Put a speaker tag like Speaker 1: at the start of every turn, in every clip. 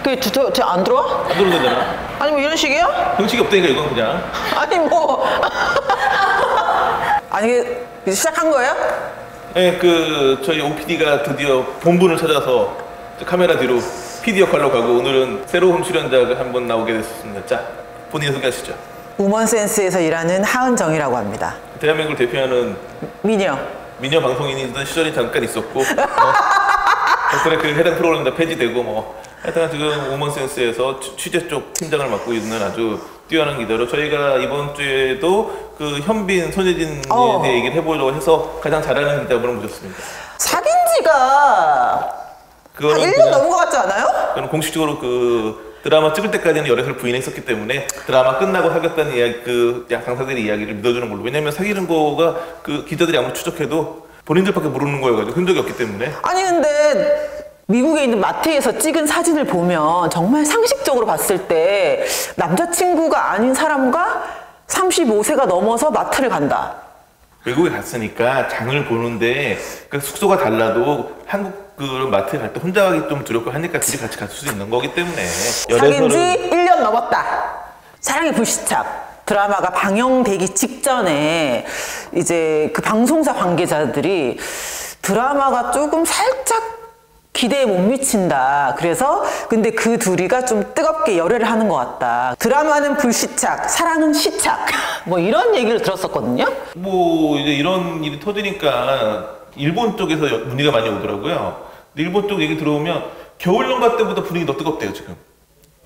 Speaker 1: 그게 안 들어와?
Speaker 2: 안 들어오잖아.
Speaker 1: 아니 뭐 이런 식이야?
Speaker 2: 형식이 없다니까 이건 그냥.
Speaker 1: 아니 뭐 아니 이제 시작한 거예요?
Speaker 2: 네, 저희 OPD가 드디어 본분을 찾아서 카메라 뒤로 PD 역할로 가고 오늘은 새로운 출연자가 한 번 나오게 됐습니다. 자, 본인 소개하시죠.
Speaker 1: 우먼센스에서 일하는 하은정이라고 합니다.
Speaker 2: 대한민국을 대표하는
Speaker 1: 미녀
Speaker 2: 방송인이던 시절이 잠깐 있었고 덕분에 그 해당 프로그램 다 폐지되고 뭐 하여튼 지금 우먼센스에서 취재 쪽 팀장을 맡고 있는 아주 뛰어난 기자로 저희가 이번 주에도 그 현빈, 손예진에 대해 얘기를 해보려고 해서 가장 잘하는 기자분을 모셨습니다.
Speaker 1: 사귄 지가 한 1년 넘은 것 같지 않아요?
Speaker 2: 저는 공식적으로 그 드라마 찍을 때까지는 열애설 부인했었기 때문에 드라마 끝나고 사귀었다는 이야기, 그 당사자들의 이야기를 믿어주는 걸로. 왜냐면 사귀는 거가 그 기자들이 아무리 추적해도 본인들밖에 모르는 거여가지고 흔적이 없기 때문에.
Speaker 1: 아니 근데 미국에 있는 마트에서 찍은 사진을 보면 정말 상식적으로 봤을 때 남자친구가 아닌 사람과 35세가 넘어서 마트를 간다.
Speaker 2: 외국에 갔으니까 장을 보는데 그 숙소가 달라도 한국 그 마트에 갈 때 혼자 가기 좀 두렵고 하니까 둘이 같이 갈 수 있는 거기 때문에.
Speaker 1: 사귄 지 1년 넘었다. 사랑의 불시착 드라마가 방영되기 직전에 이제 그 방송사 관계자들이 드라마가 조금 살짝 기대에 못 미친다. 그래서 근데 그 둘이가 좀 뜨겁게 열애를 하는 것 같다. 드라마는 불시착, 사랑은 시착. 뭐 이런 얘기를 들었었거든요.
Speaker 2: 뭐 이제 이런 일이 터지니까 일본 쪽에서 문의가 많이 오더라고요. 근데 일본 쪽 얘기 들어오면 겨울연가 때보다 분위기 더 뜨겁대요 지금.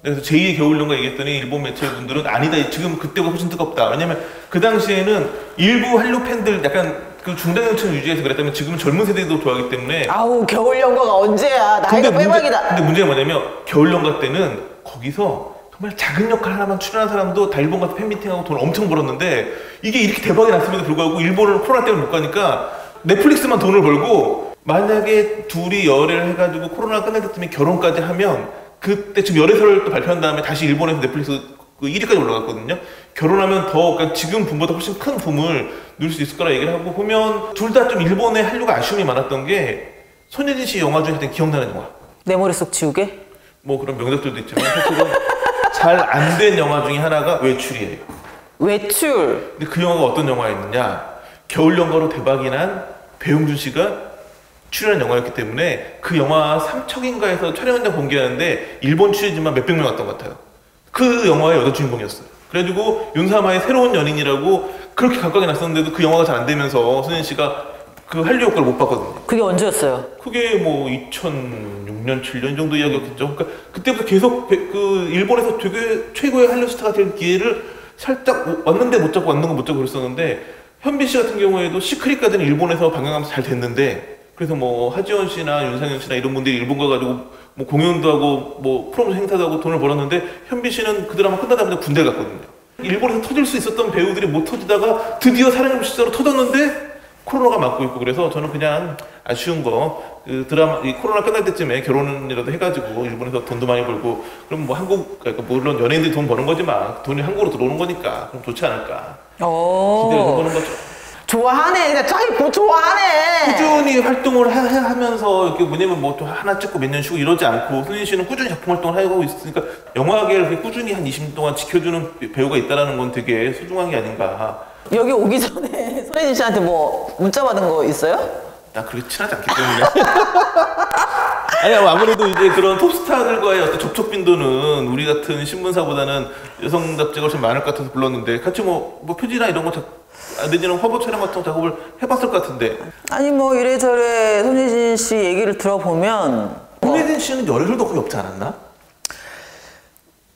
Speaker 2: 그래서 제2의 겨울연가 얘기했더니 일본 매체분들은 아니다, 지금 그때보다 훨씬 뜨겁다. 왜냐면 그 당시에는 일부 한류 팬들 약간 그 중장년층 유지해서 그랬다면 지금은 젊은 세대도 좋아하기 때문에.
Speaker 1: 아우 겨울연가가 언제야. 나이가 빼박이다.
Speaker 2: 근데 문제가 뭐냐면 겨울연가 때는 거기서 정말 작은 역할 하나만 출연한 사람도 다 일본 가서 팬미팅하고 돈 엄청 벌었는데 이게 이렇게 대박이 났음에도 불구하고 일본은 코로나 때문에 못 가니까 넷플릭스만 돈을 벌고, 만약에 둘이 열애를 해가지고 코로나가 끝날 때쯤에 결혼까지 하면 그때 지금 열애설을 또 발표한 다음에 다시 일본에서 넷플릭스 그 1위까지 올라갔거든요. 결혼하면 더, 그러니까 지금 붐보다 훨씬 큰 붐을 누릴 수 있을 거라 얘기를 하고, 보면 둘 다 좀 일본의 한류가 아쉬움이 많았던 게 손예진 씨 영화 중에 기억나는 영화.
Speaker 1: 내 머릿속 지우개?
Speaker 2: 뭐 그런 명작들도 있지만 사실은 잘 안 된 영화 중에 하나가 외출이에요.
Speaker 1: 외출.
Speaker 2: 근데 그 영화가 어떤 영화였느냐? 겨울연가로 대박이 난 배용준 씨가 출연한 영화였기 때문에 그 영화 삼척인가에서 촬영 현장 공개하는데 일본 취재진만 몇백 명 왔던 것 같아요. 그 영화의 여자 주인공이었어요. 그래가지고 윤사마의 새로운 연인이라고 그렇게 각광이 났었는데도 그 영화가 잘 안 되면서 손예진 씨가 그 한류 효과를 못 봤거든요.
Speaker 1: 그게 언제였어요?
Speaker 2: 그게 뭐 2006년, 7년 정도 이야기였겠죠. 그러니까 그때부터 계속 그 일본에서 되게 최고의 한류 스타가 될 기회를 살짝 왔는데 못 잡고 왔는 거 못 잡고 그랬었는데, 현빈 씨 같은 경우에도 시크릿까지는 일본에서 방영하면서 잘 됐는데, 그래서 뭐 하지원 씨나 윤상현 씨나 이런 분들이 일본 가가지고 뭐 공연도 하고 뭐 프로모션 행사도 하고 돈을 벌었는데, 현빈 씨는 그 드라마 끝나자마자 군대 갔거든요. 일본에서 터질 수 있었던 배우들이 못 터지다가 드디어 사랑의 불시착으로 터졌는데 코로나가 막고 있고, 그래서 저는 그냥 아쉬운 거, 그 드라마, 이 코로나 끝날 때쯤에 결혼이라도 해가지고 일본에서 돈도 많이 벌고, 그럼 뭐 한국, 그러니까 물론 연예인들이 돈 버는 거지만 돈이 한국으로 들어오는 거니까 그럼 좋지 않을까. 기대를 해보는 거죠.
Speaker 1: 좋아하네. 자기 좋아하네.
Speaker 2: 꾸준히 활동을 하면서 이렇게 뭐냐면 뭐 또 하나 찍고 몇 년 쉬고 이러지 않고, 손예진 씨는 꾸준히 작품 활동을 하고 있으니까 영화계를 그렇게 꾸준히 한 20년 동안 지켜주는 배우가 있다는 건 되게 소중한 게 아닌가.
Speaker 1: 여기 오기 전에 손예진 씨한테 뭐 문자 받은 거 있어요?
Speaker 2: 나 그렇게 친하지 않기 때문에. 아니, 아무래도 이제 그런 톱스타들과의 어떤 접촉 빈도는 우리 같은 신문사보다는 여성 잡지가 훨씬 많을 것 같아서 불렀는데, 같이 뭐 표지나 이런 거 내지는 화보 촬영 같은 작업을 해봤을 것 같은데.
Speaker 1: 아니 뭐 이래저래 손예진 씨 얘기를 들어보면,
Speaker 2: 손예진 씨는 열애설도 거의 없지 않았나?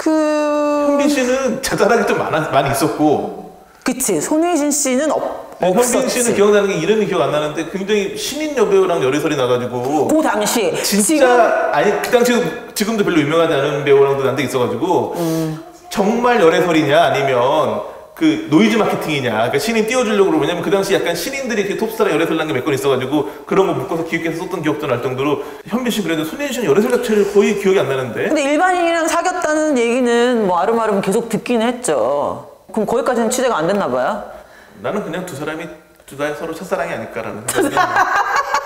Speaker 2: 현빈 씨는 자잘하게 좀 많이 있었고.
Speaker 1: 그치, 손예진 씨는 없었지.
Speaker 2: 현빈 씨는 기억나는 게 이름이 기억 안 나는데 굉장히 신인 여배우랑 열애설이 나가지고,
Speaker 1: 그 당시
Speaker 2: 진짜 아니 그 당시 지금도 별로 유명하지 않은 배우랑도 난데 있어가지고 정말 열애설이냐 아니면 그 노이즈 마케팅이냐, 그러니까 신인 띄워주려고. 왜냐면 그 당시 약간 신인들이 이렇게 톱스타랑 열애설 난 게 몇 건 있어가지고 그런 거 묶어서 기획해서 썼던 기억도 날 정도로, 현빈 씨 그래도 손예진 씨는 열애설 자체를 거의 기억이 안 나는데.
Speaker 1: 근데 일반인이랑 사귀었다는 얘기는 뭐 아름아름 계속 듣긴 했죠. 그럼 거기까지는 취재가 안 됐나 봐요?
Speaker 2: 나는 그냥 두 사람이 서로 첫사랑이 아닐까라는 생각이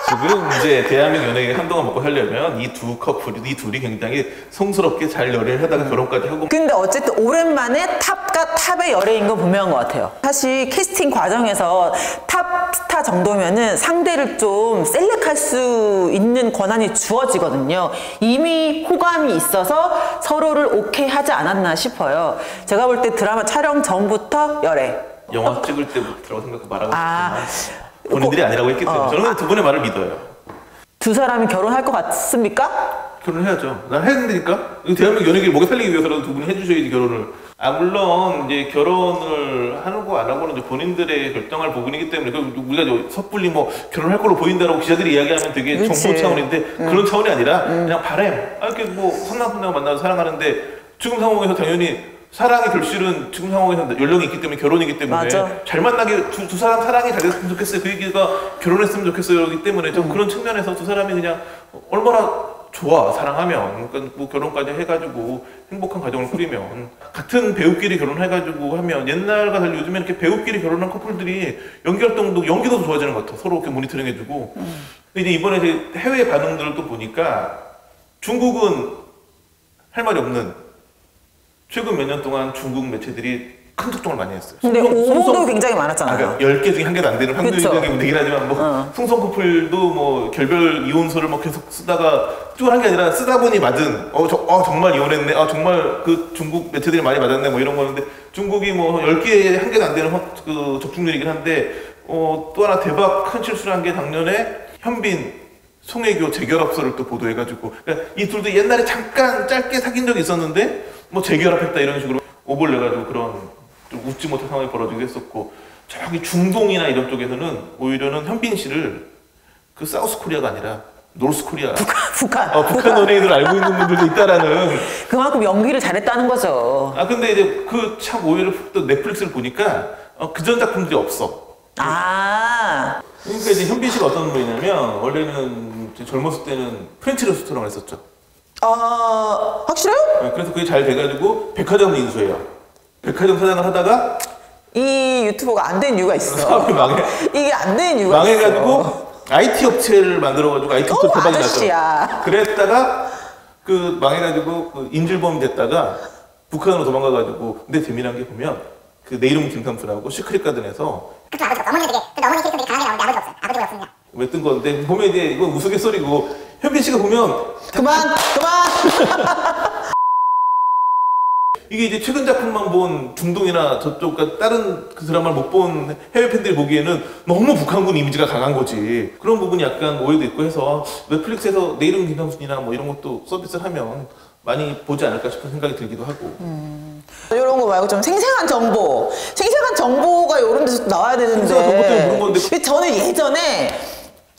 Speaker 2: 지금 이제 대한민국 연예계 한동안 먹고 살려면 이 두 커플이, 이 둘이 굉장히 성스럽게 잘 열애를 하다가 결혼까지 하고.
Speaker 1: 근데 어쨌든 오랜만에 탑과 탑의 열애인 건 분명한 것 같아요. 사실 캐스팅 과정에서 탑 스타 정도면은 상대를 좀 셀렉할 수 있는 권한이 주어지거든요. 이미 호감이 있어서 서로를 오케이 하지 않았나 싶어요. 제가 볼 때 드라마 촬영 전부터 열애.
Speaker 2: 영화 찍을 때부터라고 생각하고 말하고 싶지만
Speaker 1: 아,
Speaker 2: 본인들이 아니라고 했기 때문에 저는 두 분의 말을 믿어요.
Speaker 1: 두 사람이 결혼할 것 같습니까?
Speaker 2: 결혼해야죠. 난 해야 된다니까. 대한민국 연예계를 먹여 살리기 위해서라도 두 분이 해주셔야지 결혼을. 물론 이제 결혼을 하는 거 안 하고는 이제 본인들의 결정할 부분이기 때문에 우리가 섣불리 뭐 결혼할 걸로 보인다라고 기자들이 이야기하면 되게
Speaker 1: 그치.
Speaker 2: 정보 차원인데 그런 차원이 아니라 그냥 바람. 이렇게 뭐 선남선녀가 만나서 사랑하는데 지금 상황에서 당연히 사랑의 결실은 지금 상황에서 연령이 있기 때문에 결혼이기 때문에
Speaker 1: 맞아.
Speaker 2: 잘 만나게 두 사람 사랑이 잘 됐으면 좋겠어요. 그 얘기가 결혼했으면 좋겠어요. 그렇기 때문에 좀 그런 측면에서 두 사람이 그냥 얼마나 좋아 사랑하면 그러니까 뭐 결혼까지 해가지고 행복한 가정을 꾸리면 같은 배우끼리 결혼해가지고 하면 옛날과 달리 요즘에 이렇게 배우끼리 결혼한 커플들이 연기도 좋아지는 것 같아. 서로 이렇게 모니터링해주고. 근데 이제 이번에 이제 해외 반응들을 또 보니까 중국은 할 말이 없는. 최근 몇 년 동안 중국 매체들이 큰 특종을 많이 했어요.
Speaker 1: 근데 오보도 굉장히 많았잖아요.
Speaker 2: 10개 중에 한 개도 안 되는 확률적인 얘기긴 하지만 뭐 풍성 커플도 뭐 결별 이혼서를 뭐 계속 쓰다가 특종을 한 게 아니라 쓰다 보니 맞은 정말 이혼했네. 정말 그 중국 매체들이 많이 맞았네. 뭐 이런 거였는데 중국이 뭐 10개에 한 개도 안 되는 그 적중률이긴 한데 또 하나 대박 큰 실수를 한 게 작년에 현빈 송혜교 재결합서를 또 보도해가지고 그러니까 이 둘도 옛날에 잠깐 짧게 사귄 적이 있었는데 뭐 재결합했다 이런 식으로 오보를 내가지고 그런 좀 웃지 못할 상황이 벌어지기도 했었고 저기 중동이나 이런 쪽에서는 오히려는 현빈 씨를 그 사우스 코리아가 아니라 노스 코리아
Speaker 1: 북한
Speaker 2: 연예인을 알고 있는 분들도 있다라는
Speaker 1: 그만큼 연기를 잘했다는 거죠.
Speaker 2: 근데 이제 그 참 오히려 또 넷플릭스를 보니까 그전 작품들이 없어.
Speaker 1: 그러니까
Speaker 2: 이제 현빈 씨가 어떤 분이냐면 원래는 젊었을 때는 프렌치 레스토랑을 했었죠.
Speaker 1: 확실해요?
Speaker 2: 그래서 그게 잘 돼가지고 백화점 인수해요. 백화점 사장을 하다가
Speaker 1: 이 유튜버가 안 된 이유가 있어.
Speaker 2: 사업이 망해.
Speaker 1: 이게 안 된 이유가
Speaker 2: 망해가지고 IT 업체를 만들어가지고 IT 업체 대박이 났죠. 그랬다가 그 망해가지고 그 인질범이 됐다가 북한으로 도망가가지고 근데 재미난 게 보면 그 내 이름은 김삼수라고 시크릿 가든에서
Speaker 3: 그쵸 아버지가 어머니가 되게 어머니 캐릭터들이 강하게 나오는데 아버지가 없어요. 아버지가 없습니다.
Speaker 2: 왜 뜬 건데 보면 이제 이건 우스갯소리고 현빈 씨가 보면
Speaker 1: 그만
Speaker 2: 이게 이제 최근 작품만 본 중동이나 저쪽 그러니까 다른 그 드라마를 못 본 해외 팬들이 보기에는 너무 북한군 이미지가 강한 거지. 그런 부분이 약간 오해도 있고 해서 넷플릭스에서 내 이름은 김삼순이나 뭐 이런 것도 서비스를 하면 많이 보지 않을까 싶은 생각이 들기도 하고.
Speaker 1: 이런 거 말고 좀 생생한 정보가 이런 데서 나와야 되는데.
Speaker 2: 생생한 정보 때문에 그런 건데.
Speaker 1: 저는 예전에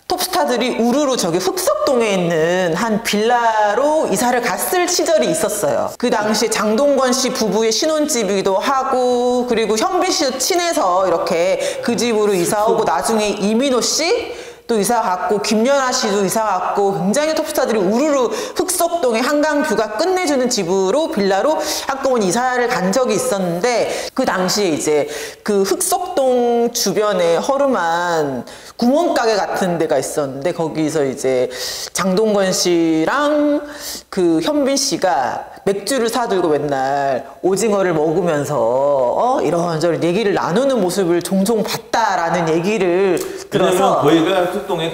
Speaker 1: 톱스타들이 우르르 저기 흑석동에 있는 한 빌라로 이사를 갔을 시절이 있었어요. 그 당시에 장동건 씨 부부의 신혼집이기도 하고 그리고 현빈 씨도 친해서 이렇게 그 집으로 이사 오고 나중에 이민호 씨 또 이사 갔고 김연아 씨도 이사 갔고 굉장히 톱스타들이 우르르 흑석동의 한강뷰가 끝내주는 집으로 빌라로 한꺼번에 이사를 간 적이 있었는데 그 당시에 이제 그 흑석동 주변에 허름한 구멍가게 같은 데가 있었는데 거기서 이제 장동건 씨랑 그 현빈 씨가 맥주를 사들고 맨날 오징어를 먹으면서 이런저런 얘기를 나누는 모습을 종종 봤다라는 얘기를 들어서
Speaker 2: 저희가 흑석동에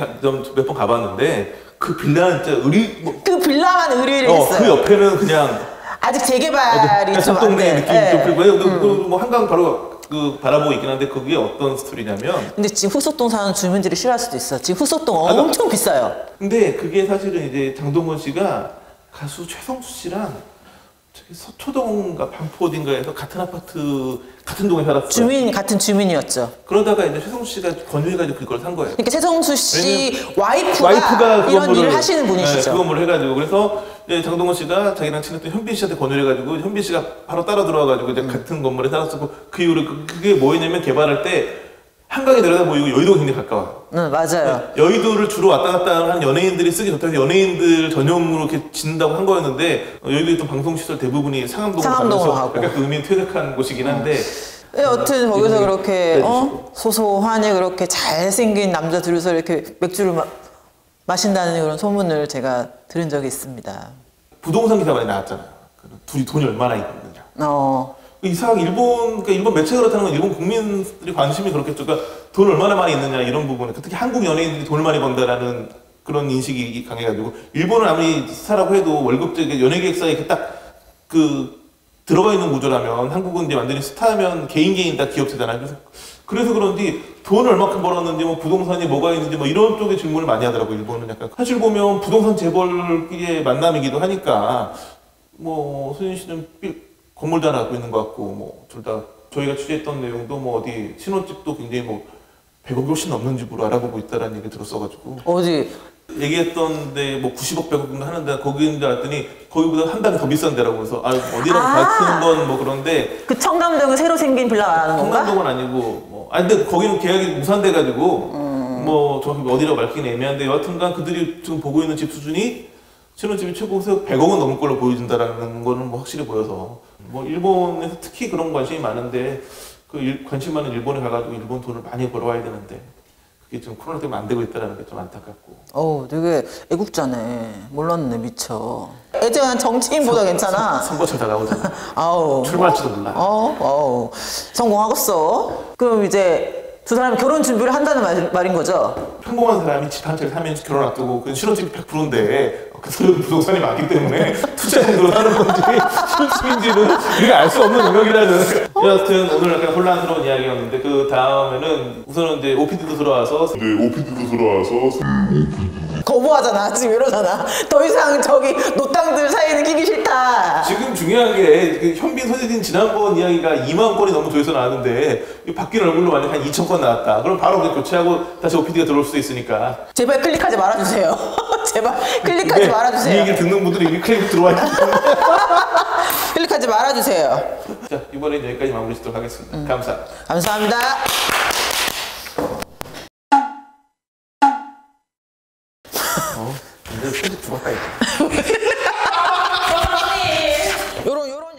Speaker 2: 몇 번 가봤는데 그 빌라는 진짜
Speaker 1: 그 빌라만 의뢰를 했어요.
Speaker 2: 그 옆에는 그냥
Speaker 1: 아직 재개발이 좀 안
Speaker 2: 동네
Speaker 1: 돼.
Speaker 2: 느낌 좀 그리고 뭐 한강 바로 그 바라보고 있긴 한데 그게 어떤 스토리냐면
Speaker 1: 근데 지금 흑석동 사는 주민들이 싫어할 수도 있어. 지금 흑석동 엄청 비싸요.
Speaker 2: 근데 그게 사실은 이제 장동건 씨가 가수 최성수 씨랑 저기 서초동인가 반포 어딘가에서 같은 아파트 같은 동에 살았어요.
Speaker 1: 같은 주민이었죠.
Speaker 2: 그러다가 이제 최성수 씨가 권유해가지고 그걸 산 거예요.
Speaker 1: 그러니까 최성수 씨 와이프가 이런 일을 하시는 분이시죠.
Speaker 2: 네, 그 건물을 해가지고 그래서 이제 장동건 씨가 자기랑 친했던 현빈 씨한테 권유해가지고 현빈 씨가 바로 따라 들어와가지고 이제 같은 건물에 살았었고 그 이후로 그게 뭐였냐면 개발할 때 한강이 내려다 보이고 여의도가 굉장히 가까워.
Speaker 1: 맞아요.
Speaker 2: 여의도를 주로 왔다 갔다 하는 연예인들이 쓰기 좋다고 해서 연예인들 전용으로 이렇게 짓는다고 한 거였는데 여의도에 있던 방송시설 대부분이 상암동으로 가면서 약간 그 의미는 퇴색한 곳이긴 한데
Speaker 1: 여튼 거기서 그렇게 소소하니 그렇게 잘생긴 남자 둘이서 이렇게 맥주를 마신다는 그런 소문을 제가 들은 적이 있습니다.
Speaker 2: 부동산 기사 많이 나왔잖아요. 둘이 돈이 얼마나 있느냐. 이상하게 그러니까 일본 매체가 그렇다는 건 일본 국민들이 관심이 그렇겠죠. 그러니까 돈 얼마나 많이 있느냐 이런 부분에 특히 한국 연예인들이 돈을 많이 번다라는 그런 인식이 강해가지고 일본은 아무리 스타라고 해도 월급제 연예 계획서에 이렇게 딱 들어가 있는 구조라면 한국은 이제 완전히 스타면 개인 다 기업체잖아요. 그래서 그런지 돈을 얼마큼 벌었는지 뭐 부동산이 뭐가 있는지 뭐 이런 쪽의 질문을 많이 하더라고요. 일본은 약간 사실 보면 부동산 재벌끼리의 만남이기도 하니까 뭐 소진 씨는 건물도 하나 갖고 있는 것 같고 뭐 둘 다 저희가 취재했던 내용도 뭐 어디 신혼집도 굉장히 뭐 100억이 훨씬 넘는 집으로 알아보고 있다라는 얘기 들었어가지고
Speaker 1: 어디
Speaker 2: 얘기했던데 뭐 90억 100억 정도 하는데 거기인데 했더니 거기보다 한 단계 더 비싼 데라고 해서 어디라고 밝히는 건 뭐 그런데
Speaker 1: 그 청담동에 새로 생긴 빌라 말하는 건가?
Speaker 2: 청담동은 아니고 뭐 근데 거기는 계약이 무산돼 가지고 뭐 정확히 어디라고 밝히긴 애매한데 여하튼간 그들이 지금 보고 있는 집 수준이 신혼집이 최고에서 100억은 넘을 걸로 보여준다라는 거는 뭐 확실히 보여서 뭐 일본에서 특히 그런 관심이 많은데 관심 많은 일본에 가가지고 일본 돈을 많이 벌어와야 되는데 그게 좀 코로나 때문에 안 되고 있다는 게 좀 안타깝고.
Speaker 1: 되게 애국자네. 몰랐네, 미쳐. 애정한 정치인보다 괜찮아.
Speaker 2: 선거철 다 나오잖아.
Speaker 1: 아우.
Speaker 2: 출마할지도 몰라.
Speaker 1: 성공하겠어. 그럼 이제 두 사람이 결혼 준비를 한다는 말인 거죠?
Speaker 2: 평범한 사람이 집 한 채 사면 결혼 앞두고 그 신혼집이 100%인데 그 소리는 부동산이 많기 때문에 투자 정도로 하는 건지 실수인지는 우리가 알 수 없는 영역이라는. 여하튼 오늘 약간 혼란스러운 이야기였는데 그 다음에는 우선은 이제 OPD도 들어와서
Speaker 1: 거부하잖아. 지금 이러잖아. 더 이상 저기 노땅들 사이는 끼기 싫다.
Speaker 2: 지금 중요한 게 그 현빈 소재진 지난번 이야기가 2만 건이 넘는 조회수 나왔는데 바뀐 얼굴로 만약 한 2천 건 나왔다. 그럼 바로 그냥 교체하고 다시 OPD가 들어올 수도 있으니까.
Speaker 1: 제발 클릭하지 말아주세요. 제발 클릭하지 말아주세요.
Speaker 2: 이 얘기를 듣는 분들이 이미 클릭 들어와 있기 때문에.
Speaker 1: 클릭하지 말아주세요.
Speaker 2: 자, 이번엔 여기까지 마무리 짓도록 하겠습니다.
Speaker 1: 감사합니다.
Speaker 2: 근데 편집 죽었다 이거.
Speaker 1: 요런